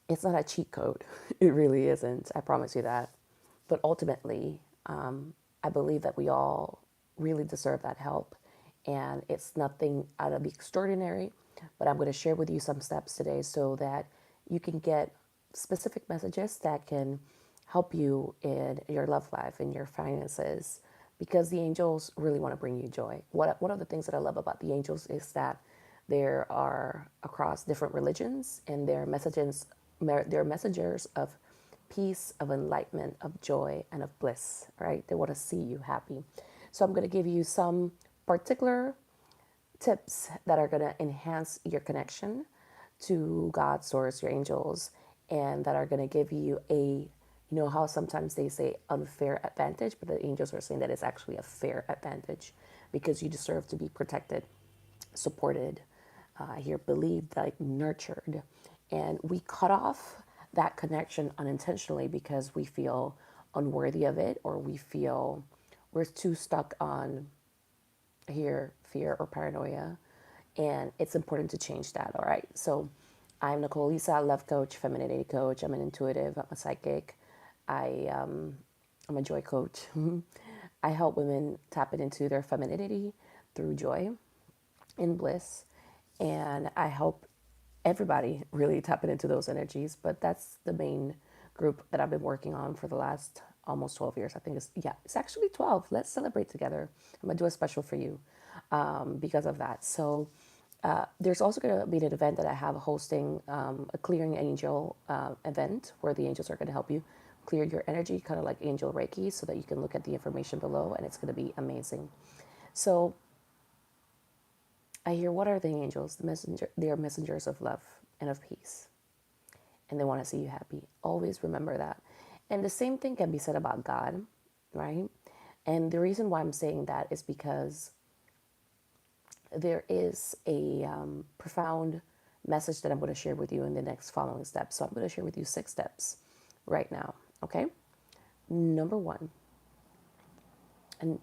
It's not a cheat code. It really isn't. I promise you that. But ultimately, I believe that we all really deserve that help. And it's nothing out of the extraordinary, but I'm going to share with you some steps today so that you can get specific messages that can help you in your love life, in your finances, because the angels really want to bring you joy. One of the things that I love about the angels is that there are across different religions, and they're messengers of peace, of enlightenment, of joy, and of bliss, right? They want to see you happy. So I'm going to give you some particular tips that are going to enhance your connection to God, source, your angels, and that are going to give you a, you know how sometimes they say unfair advantage, but the angels are saying that it's actually a fair advantage because you deserve to be protected, supported, here believed, like nurtured. And we cut off that connection unintentionally because we feel unworthy of it, or we feel we're too stuck on here fear or paranoia. And it's important to change that. All right. So I'm Nicole Lisa, love coach, femininity coach. I'm an intuitive, I'm a psychic. I'm a joy coach. I help women tap it into their femininity through joy and bliss. And I help everybody really tap into those energies. But that's the main group that I've been working on for the last almost 12 years. I think it's actually 12. Let's celebrate together. I'm going to do a special for you because of that. So there's also going to be an event that I have hosting, a clearing angel event where the angels are going to help you clear your energy, kind of like angel reiki, so that you can look at the information below, and it's going to be amazing. So I hear, what are the angels? They are messengers of love and of peace, and they want to see you happy. Always remember that. And the same thing can be said about God, right? And the reason why I'm saying that is because there is a profound message that I'm going to share with you in the next following steps. So I'm going to share with you 6 steps right now. Okay. Number 1, and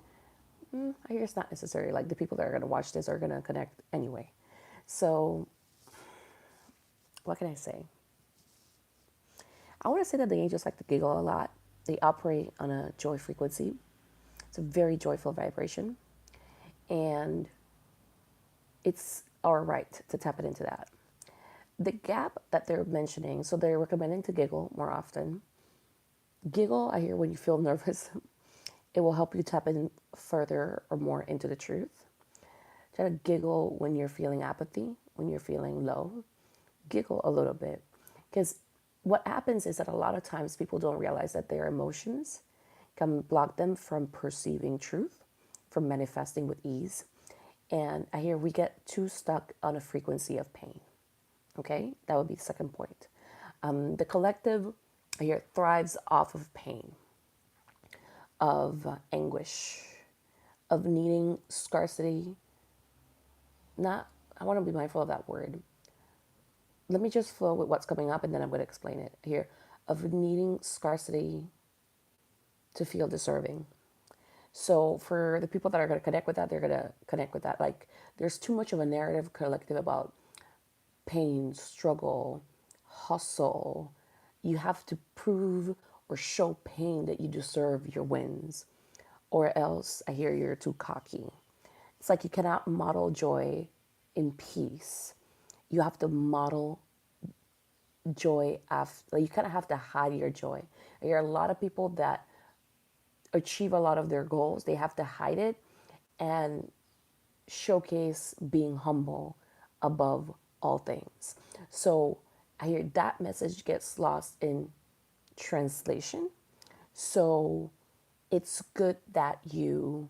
I hear it's not necessary. Like, the people that are going to watch this are going to connect anyway. So what can I say? I want to say that the angels like to giggle a lot. They operate on a joy frequency. It's a very joyful vibration. And it's our right to tap it into that. The gap that they're mentioning, so they're recommending to giggle more often. Giggle, I hear, when you feel nervous. It will help you tap in further or more into the truth. Try to giggle when you're feeling apathy, when you're feeling low. Giggle a little bit. Because what happens is that a lot of times people don't realize that their emotions can block them from perceiving truth, from manifesting with ease. And I hear we get too stuck on a frequency of pain. Okay, that would be the second point. The collective, I hear, thrives off of pain, of anguish, of needing scarcity. Not, I want to be mindful of that word. Let me just flow with what's coming up, and then I'm going to explain it here. Of needing scarcity to feel deserving. So for the people that are going to connect with that, they're going to connect with that. Like, there's too much of a narrative collective about pain, struggle, hustle. You have to prove or show pain that you deserve your wins, or else I hear you're too cocky. It's like you cannot model joy in peace. You have to model joy after. Like, you kind of have to hide your joy. I hear a lot of people that achieve a lot of their goals, they have to hide it and showcase being humble above all things. So I hear that message gets lost in translation. So it's good that you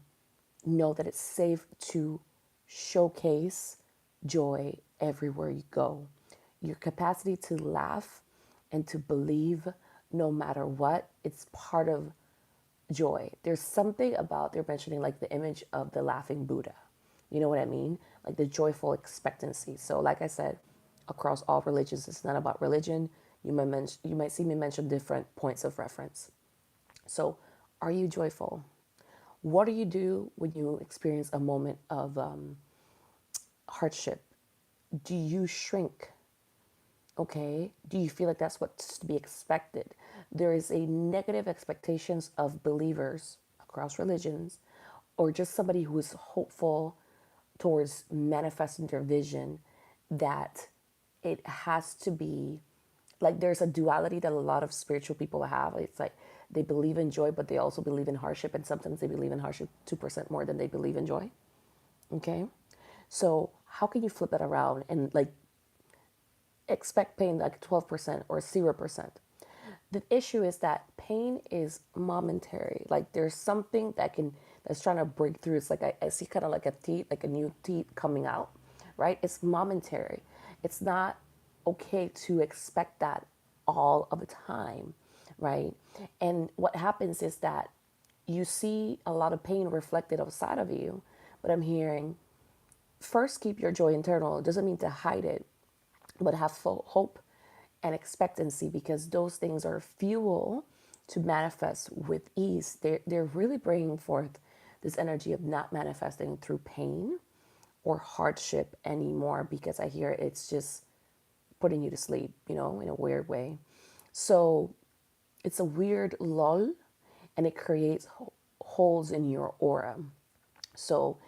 know that it's safe to showcase joy everywhere you go. Your capacity to laugh and to believe no matter what, it's part of joy. There's something about, they're mentioning like the image of the laughing Buddha. You know what I mean? Like the joyful expectancy. So like I said, across all religions, it's not about religion. You might see me mention different points of reference. So are you joyful? What do you do when you experience a moment of hardship? Do you shrink? Okay, do you feel like that's what's to be expected? There is a negative expectations of believers across religions, or just somebody who is hopeful towards manifesting their vision, that it has to be like there's a duality that a lot of spiritual people have. It's like they believe in joy, but they also believe in hardship, and sometimes they believe in hardship 2% more than they believe in joy. Okay, so how can you flip that around and like expect pain like 12% or 0%? The issue is that pain is momentary. Like there's something that's trying to break through. It's like I see kind of like a teeth, like a new teeth coming out, right? It's momentary. It's not okay to expect that all of the time, right? And what happens is that you see a lot of pain reflected outside of you, but I'm hearing first keep your joy internal. It doesn't mean to hide it, but have full hope and expectancy, because those things are fuel to manifest with ease. They're really bringing forth this energy of not manifesting through pain or hardship anymore, because I hear it's just putting you to sleep, in a weird way. So it's a weird lull, and it creates holes in your aura. So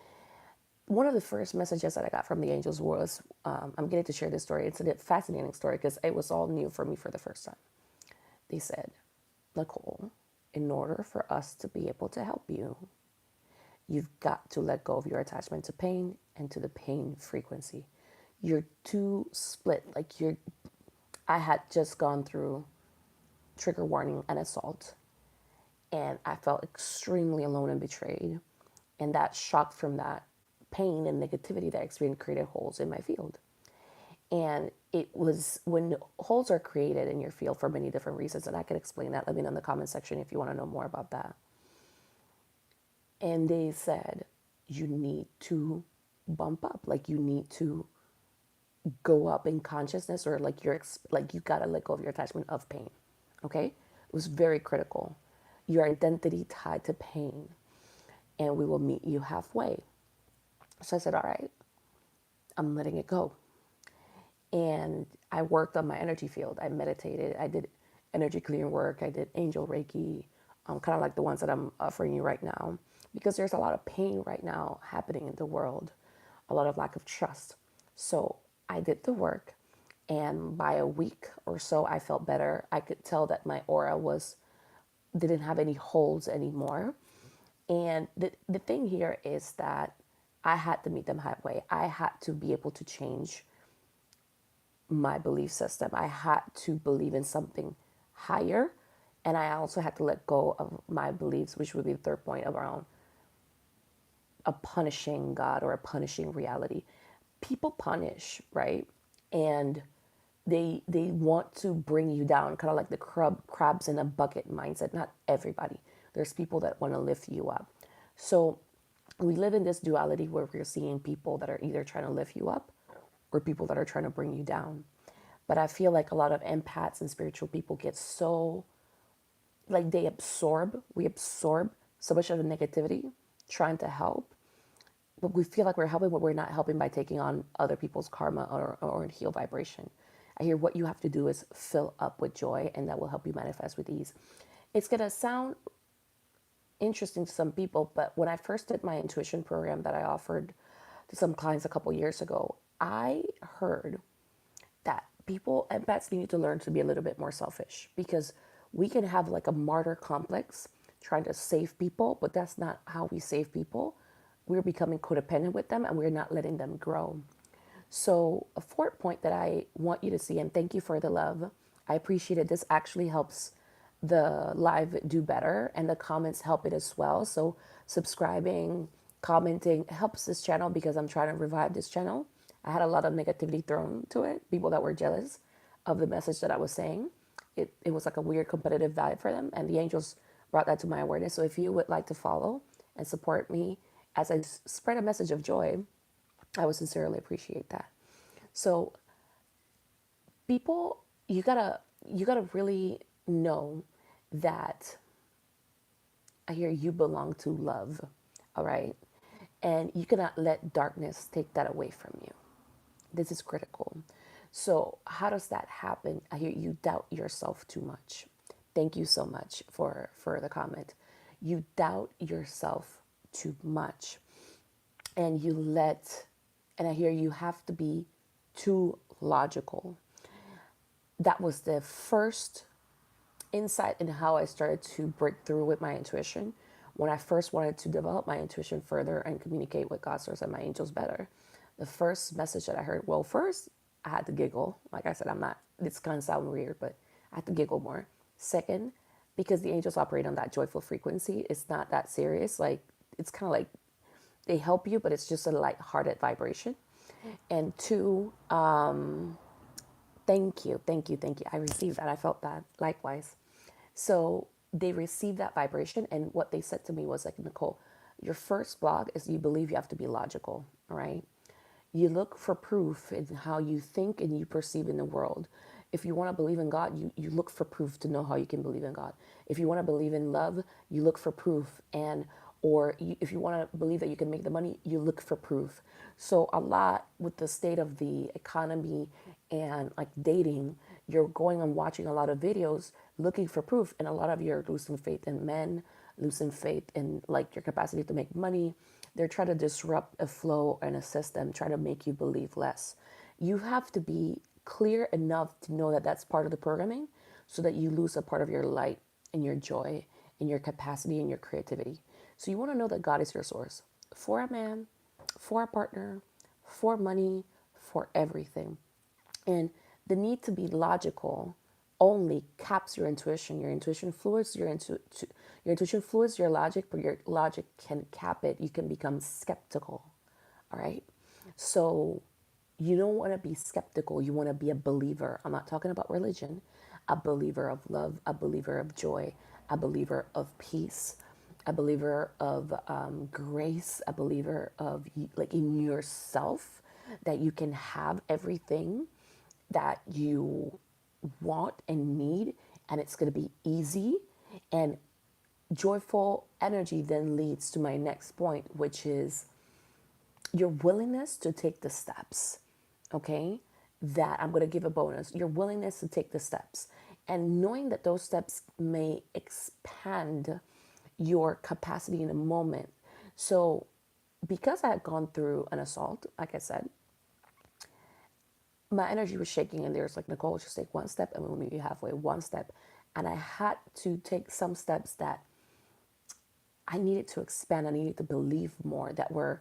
one of the first messages that I got from the angels was, I'm getting to share this story. It's a fascinating story because it was all new for me for the first time. They said, Nicole, in order for us to be able to help you, you've got to let go of your attachment to pain and to the pain frequency. You're too split. I had just gone through trigger warning and assault, and I felt extremely alone and betrayed. And that shock from that pain and negativity that I experienced created holes in my field. And it was when holes are created in your field for many different reasons, and I can explain that. Let me know in the comment section if you want to know more about that. And they said, you need to bump up, like you need to go up in consciousness, or like like you gotta let go of your attachment of pain. Okay, it was very critical. Your identity tied to pain, and we will meet you halfway. So I said, all right, I'm letting it go. And I worked on my energy field. I meditated. I did energy clearing work. I did angel reiki, kind of like the ones that I'm offering you right now, because there's a lot of pain right now happening in the world, a lot of lack of trust. So I did the work, and by a week or so, I felt better. I could tell that my aura was didn't have any holes anymore. And the thing here is that I had to meet them halfway. I had to be able to change my belief system. I had to believe in something higher. And I also had to let go of my beliefs, which would be the third point around a punishing God or a punishing reality. People punish, right? And they want to bring you down, kind of like the crabs in a bucket mindset. Not everybody. There's people that want to lift you up. So we live in this duality where we're seeing people that are either trying to lift you up or people that are trying to bring you down. But I feel like a lot of empaths and spiritual people get so, like we absorb so much of the negativity trying to help. But we feel like we're helping, but we're not helping by taking on other people's karma or heal vibration. I hear what you have to do is fill up with joy, and that will help you manifest with ease. It's going to sound interesting to some people, but when I first did my intuition program that I offered to some clients a couple years ago, I heard that people empaths need to learn to be a little bit more selfish, because we can have like a martyr complex trying to save people, but that's not how we save people. We're becoming codependent with them, and we're not letting them grow. So a fourth point that I want you to see, and thank you for the love, I appreciate it. This actually helps the live do better, and the comments help it as well. So subscribing, commenting helps this channel, because I'm trying to revive this channel. I had a lot of negativity thrown to it, people that were jealous of the message that I was saying. It was like a weird competitive vibe for them, and the angels brought that to my awareness. So if you would like to follow and support me as I spread a message of joy, I would sincerely appreciate that. So people, you gotta really know that I hear you belong to love, all right? And you cannot let darkness take that away from you. This is critical. So how does that happen? I hear you doubt yourself too much. Thank you so much for the comment. You doubt yourself too much, and and I hear you have to be too logical. That was the first insight in how I started to break through with my intuition when I first wanted to develop my intuition further and communicate with God source and my angels better. The first message that I heard, well, first I had to giggle. Like I said, I'm not, it's kind of sound weird, but I had to giggle more. Second, because the angels operate on that joyful frequency, it's not that serious. Like, it's kind of like they help you, but it's just a light-hearted vibration. And two, thank you, thank you, thank you. I received that. I felt that likewise. So they received that vibration, and what they said to me was like, Nicole, your first block is you believe you have to be logical, all right? You look for proof in how you think and you perceive in the world. If you want to believe in God, you look for proof to know how you can believe in God. If you want to believe in love, you look for proof. And if you want to believe that you can make the money, you look for proof. So a lot with the state of the economy and like dating, you're going and watching a lot of videos looking for proof, and a lot of you are losing faith in men, losing faith in like your capacity to make money. They're trying to disrupt a flow and a system, try to make you believe less. You have to be clear enough to know that that's part of the programming, so that you lose a part of your light and your joy and your capacity and your creativity. So you want to know that God is your source for a man, for a partner, for money, for everything. And the need to be logical only caps your intuition. Your intuition fluids your intuition fluids your logic, but your logic can cap it. You can become skeptical. All right. So you don't want to be skeptical. You want to be a believer. I'm not talking about religion. A believer of love, a believer of joy, a believer of peace, a believer of grace, a believer of like in yourself, that you can have everything that you want and need, and it's going to be easy. And joyful energy then leads to my next point, which is your willingness to take the steps. Okay, that I'm going to give a bonus, your willingness to take the steps, and knowing that those steps may expand your capacity in a moment. So because I had gone through an assault, like I said, my energy was shaking, and there's like, Nicole, just take one step and we'll meet you halfway, one step. And I had to take some steps that I needed to expand. I needed to believe more, that were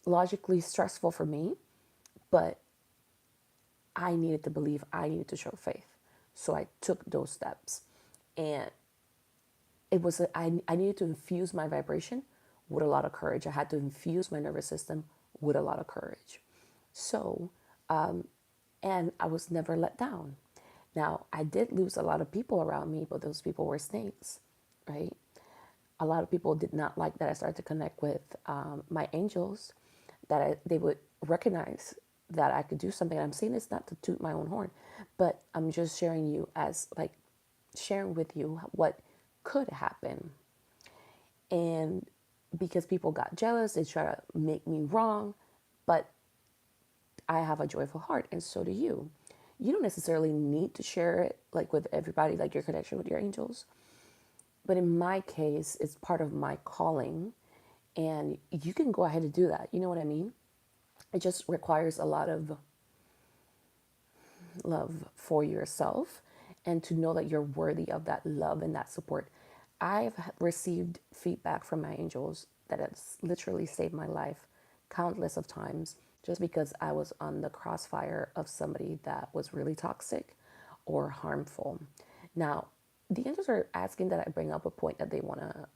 logically stressful for me, but I needed to believe, I needed to show faith. So I took those steps. And I needed to infuse my vibration with a lot of courage. I had to infuse my nervous system with a lot of courage. So, and I was never let down. Now, I did lose a lot of people around me, but those people were snakes, right? A lot of people did not like that I started to connect with my angels, that they would recognize that I could do something. I'm saying this not to toot my own horn, but I'm just sharing you as like sharing with you what could happen. And because people got jealous, they try to make me wrong, but I have a joyful heart, and so do you. You don't necessarily need to share it like with everybody, like your connection with your angels. But in my case, it's part of my calling, and you can go ahead and do that. You know what I mean? It just requires a lot of love for yourself, and to know that you're worthy of that love and that support. I've received feedback from my angels that has literally saved my life countless of times, just because I was on the crossfire of somebody that was really toxic or harmful. Now, the angels are asking that I bring up a point that they want to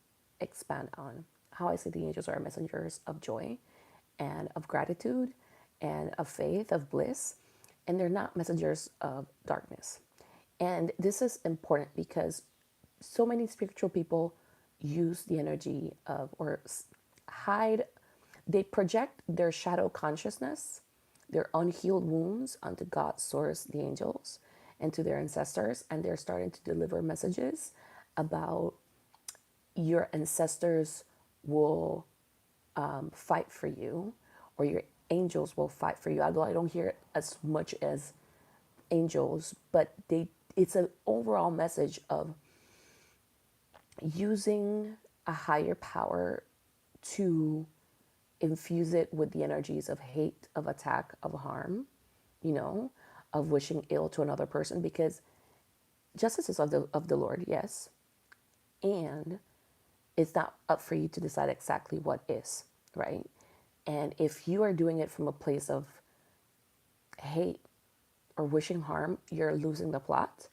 expand on. How I see the angels are messengers of joy and of gratitude and of faith, of bliss, and they're not messengers of darkness. And this is important because so many spiritual people use the energy of, or hide, they project their shadow consciousness, their unhealed wounds onto God's source, the angels, and to their ancestors. And they're starting to deliver messages about your ancestors will fight for you, or your angels will fight for you. Although I don't hear it as much as angels, but it's an overall message of using a higher power to infuse it with the energies of hate, of attack, of harm, you know, of wishing ill to another person, because justice is of the Lord, yes, and it's not up for you to decide exactly what is, right? And if you are doing it from a place of hate or wishing harm, you're losing the plot.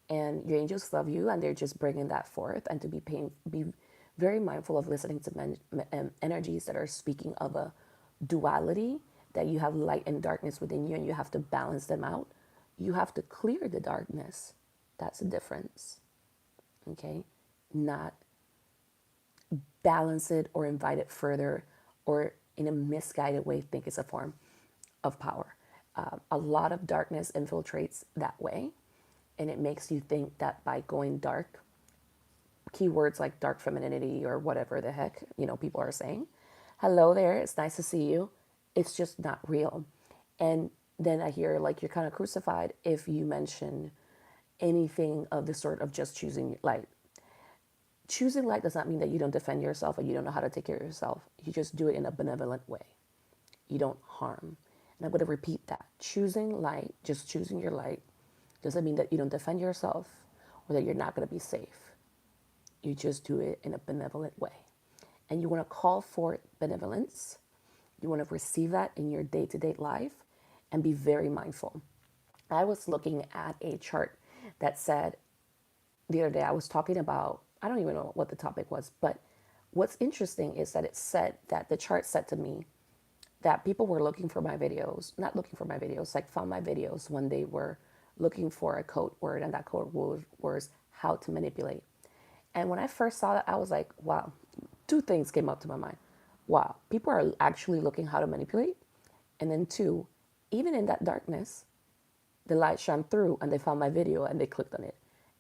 And your angels love you, and they're just bringing that forth. And to be very mindful of listening to energies that are speaking of a duality, that you have light and darkness within you, and you have to balance them out. You have to clear the darkness. That's the difference. Okay, not balance it or invite it further, or in a misguided way think it's a form of power. A lot of darkness infiltrates that way, and it makes you think that by going dark, keywords like dark femininity or whatever the heck, people are saying, hello there, it's nice to see you. It's just not real. And then I hear like you're kind of crucified if you mention anything of the sort of just choosing light. Choosing light does not mean that you don't defend yourself or you don't know how to take care of yourself. You just do it in a benevolent way. You don't harm. And I'm going to repeat that. Choosing light, just choosing your light, doesn't mean that you don't defend yourself or that you're not going to be safe. You just do it in a benevolent way. And you want to call for benevolence. You want to receive that in your day-to-day life and be very mindful. I was looking at a chart that said, the other day I was talking about, I don't even know what the topic was, but what's interesting is that it said that the chart said to me that people were looking for my videos, not looking for my videos, like found my videos when they were looking for a code word, and that code word was how to manipulate. And when I first saw that, I was like, wow, two things came up to my mind. Wow, people are actually looking how to manipulate. And then two, even in that darkness, the light shone through and they found my video and they clicked on it.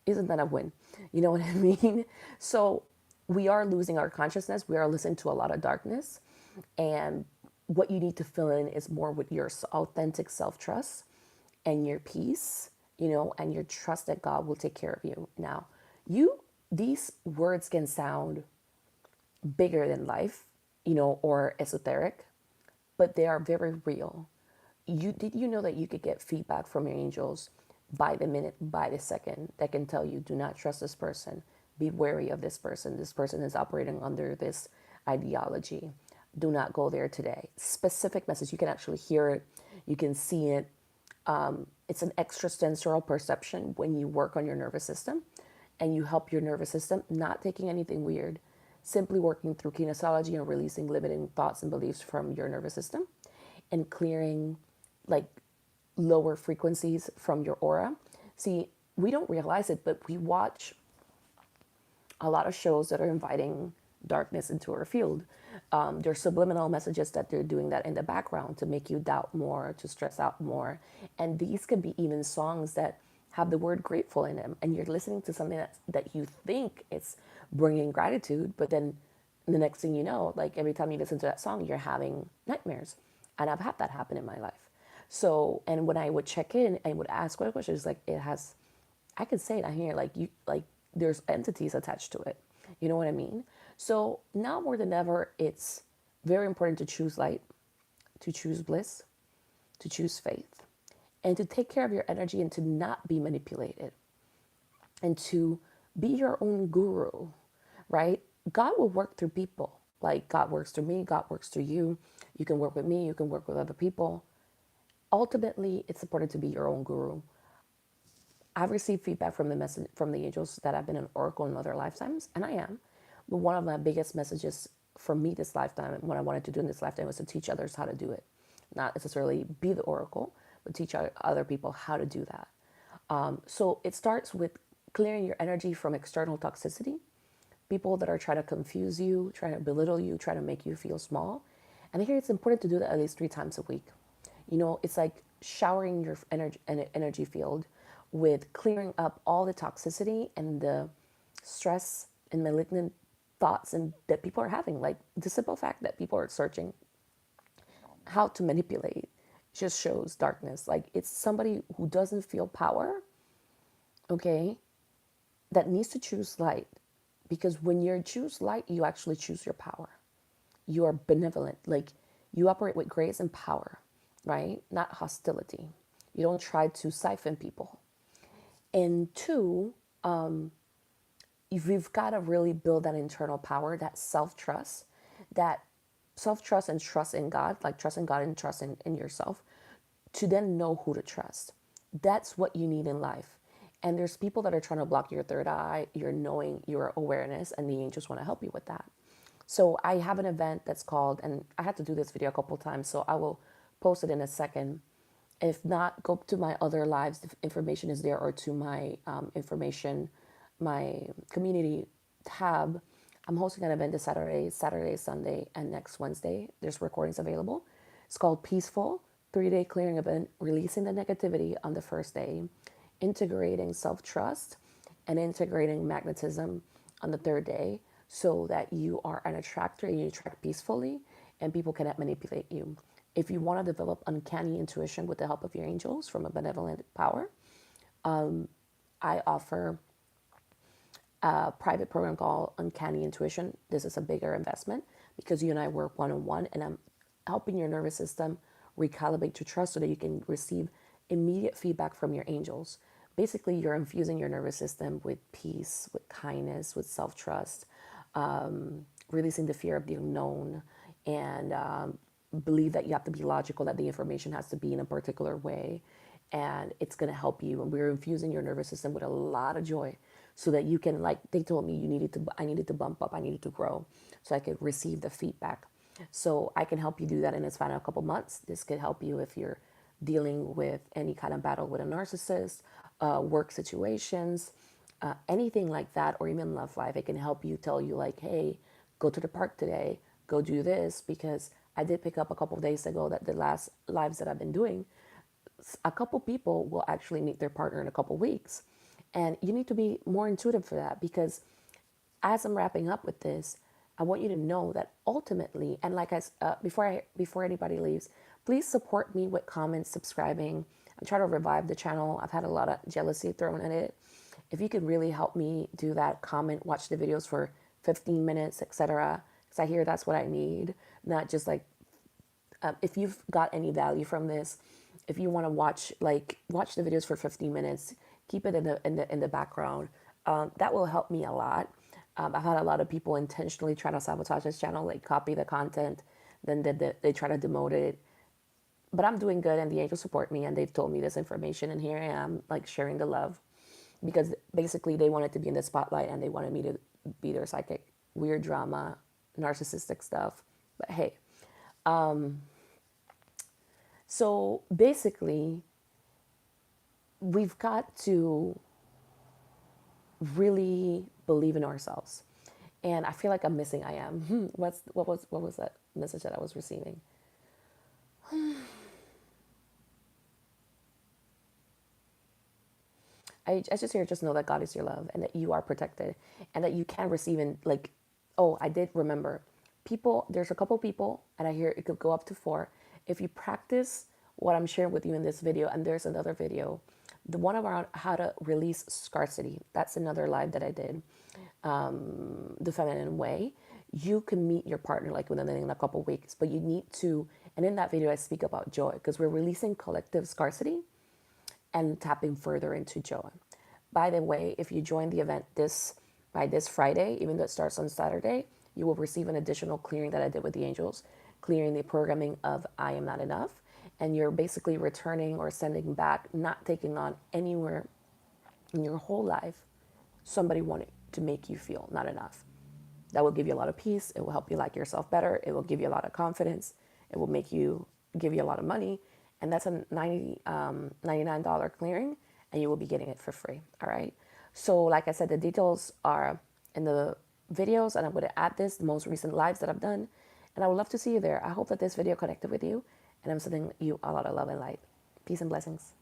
Isn't that a win? You know what I mean? So we are losing our consciousness. We are listening to a lot of darkness. And what you need to fill in is more with your authentic self-trust and your peace, and your trust that God will take care of you. Now, these words can sound bigger than life, or esoteric, but they are very real. Did you know that you could get feedback from your angels by the minute, by the second, that can tell you, do not trust this person, be wary of this person is operating under this ideology, do not go there today. Specific message, you can actually hear it, you can see it. It's an extrasensorial perception when you work on your nervous system and you help your nervous system, not taking anything weird, simply working through kinesiology and releasing limiting thoughts and beliefs from your nervous system and clearing like lower frequencies from your aura. See, we don't realize it, but we watch a lot of shows that are inviting darkness into our field. There's subliminal messages that they're doing that in the background to make you doubt more, to stress out more. And these can be even songs that have the word grateful in them. And you're listening to something that you think it's bringing gratitude, but then the next thing you know, like every time you listen to that song, you're having nightmares. And I've had that happen in my life. So, and when I would check in, I would ask questions like I could say it on here, there's entities attached to it. You know what I mean? So now more than ever, it's very important to choose light, to choose bliss, to choose faith, and to take care of your energy and to not be manipulated and to be your own guru, right? God will work through people. Like God works through me, God works through you. You can work with me, you can work with other people. Ultimately, it's important to be your own guru. I've received feedback from the angels that I've been an oracle in other lifetimes, and I am. But one of my biggest messages for me this lifetime, and what I wanted to do in this lifetime, was to teach others how to do it. Not necessarily be the oracle, but teach other people how to do that. So it starts with clearing your energy from external toxicity, people that are trying to confuse you, trying to belittle you, trying to make you feel small. And here it's important to do that at least 3 times a week. It's like showering your energy field with clearing up all the toxicity and the stress and malignant thoughts and that people are having. Like the simple fact that people are searching how to manipulate just shows darkness. Like it's somebody who doesn't feel power, okay, that needs to choose light. Because when you choose light, you actually choose your power. You are benevolent. Like you operate with grace and power, right? Not hostility. You don't try to siphon people. And two, we've got to really build that internal power, that that self-trust and trust in God, like trust in God and trust in yourself, to then know who to trust. That's what you need in life. And there's people that are trying to block your third eye, your knowing, your awareness, and the angels want to help you with that. So I have an event that's called, and I had to do this video a couple times, so I will post it in a second. If not, go to my other lives. The information is there, or to my information, my community tab. I'm hosting an event this Saturday, Sunday, and next Wednesday. There's recordings available. It's called Peaceful, 3-day clearing event, releasing the negativity on the first day, integrating self-trust, and integrating magnetism on the third day, so that you are an attractor and you attract peacefully and people cannot manipulate you. If you want to develop uncanny intuition with the help of your angels from a benevolent power, I offer a private program called Uncanny Intuition. This is a bigger investment because you and I work one-on-one, and I'm helping your nervous system recalibrate to trust so that you can receive immediate feedback from your angels. Basically, you're infusing your nervous system with peace, with kindness, with self-trust, releasing the fear of the unknown, and believe that you have to be logical, that the information has to be in a particular way, and it's going to help you. And we're infusing your nervous system with a lot of joy so that you can, like they told me, I needed to bump up, I needed to grow so I could receive the feedback. So I can help you do that in a span of a couple months. This could help you if you're dealing with any kind of battle with a narcissist, work situations, anything like that, or even love life. It can help you, tell you like, hey, go to the park today, go do this, because I did pick up a couple of days ago that the last lives that I've been doing, a couple people will actually meet their partner in a couple weeks. And you need to be more intuitive for that, because as I'm wrapping up with this, I want you to know that ultimately, and like before anybody leaves, please support me with comments, subscribing. I'm trying to revive the channel. I've had a lot of jealousy thrown at it. If you could really help me do that, comment, watch the videos for 15 minutes, etc. Because I hear that's what I need, not just like if you've got any value from this, if you want to watch the videos for 15 minutes, keep it in the background. That will help me a lot. I've had a lot of people intentionally try to sabotage this channel, like copy the content, then they try to demote it. But I'm doing good, and the angels support me, and they've told me this information, and here I am, like sharing the love, because basically they wanted to be in the spotlight, and they wanted me to be their psychic, weird drama, narcissistic stuff. But hey, so basically, we've got to really believe in ourselves. And I feel like I'm missing I am. What was that message that I was receiving? I just hear, just know that God is your love and that you are protected and that you can receive in, like, oh, I did remember. People, there's a couple people, and I hear it could go up to 4. If you practice what I'm sharing with you in this video, and there's another video, the one around how to release scarcity, that's another live that I did, the feminine way. You can meet your partner like within a couple weeks, but you need to, and in that video I speak about joy, because we're releasing collective scarcity and tapping further into joy. By the way, if you join the event by this Friday, even though it starts on Saturday, you will receive an additional clearing that I did with the angels, clearing the programming of I am not enough. And you're basically returning or sending back, not taking on anywhere in your whole life somebody wanted to make you feel not enough. That will give you a lot of peace. It will help you like yourself better. It will give you a lot of confidence. It will give you a lot of money. And that's a $99 clearing, and you will be getting it for free. All right. So like I said, the details are in the videos, and I'm going to add the most recent lives that I've done. And I would love to see you there. I hope that this video connected with you, and I'm sending you a lot of love and light. Peace and blessings.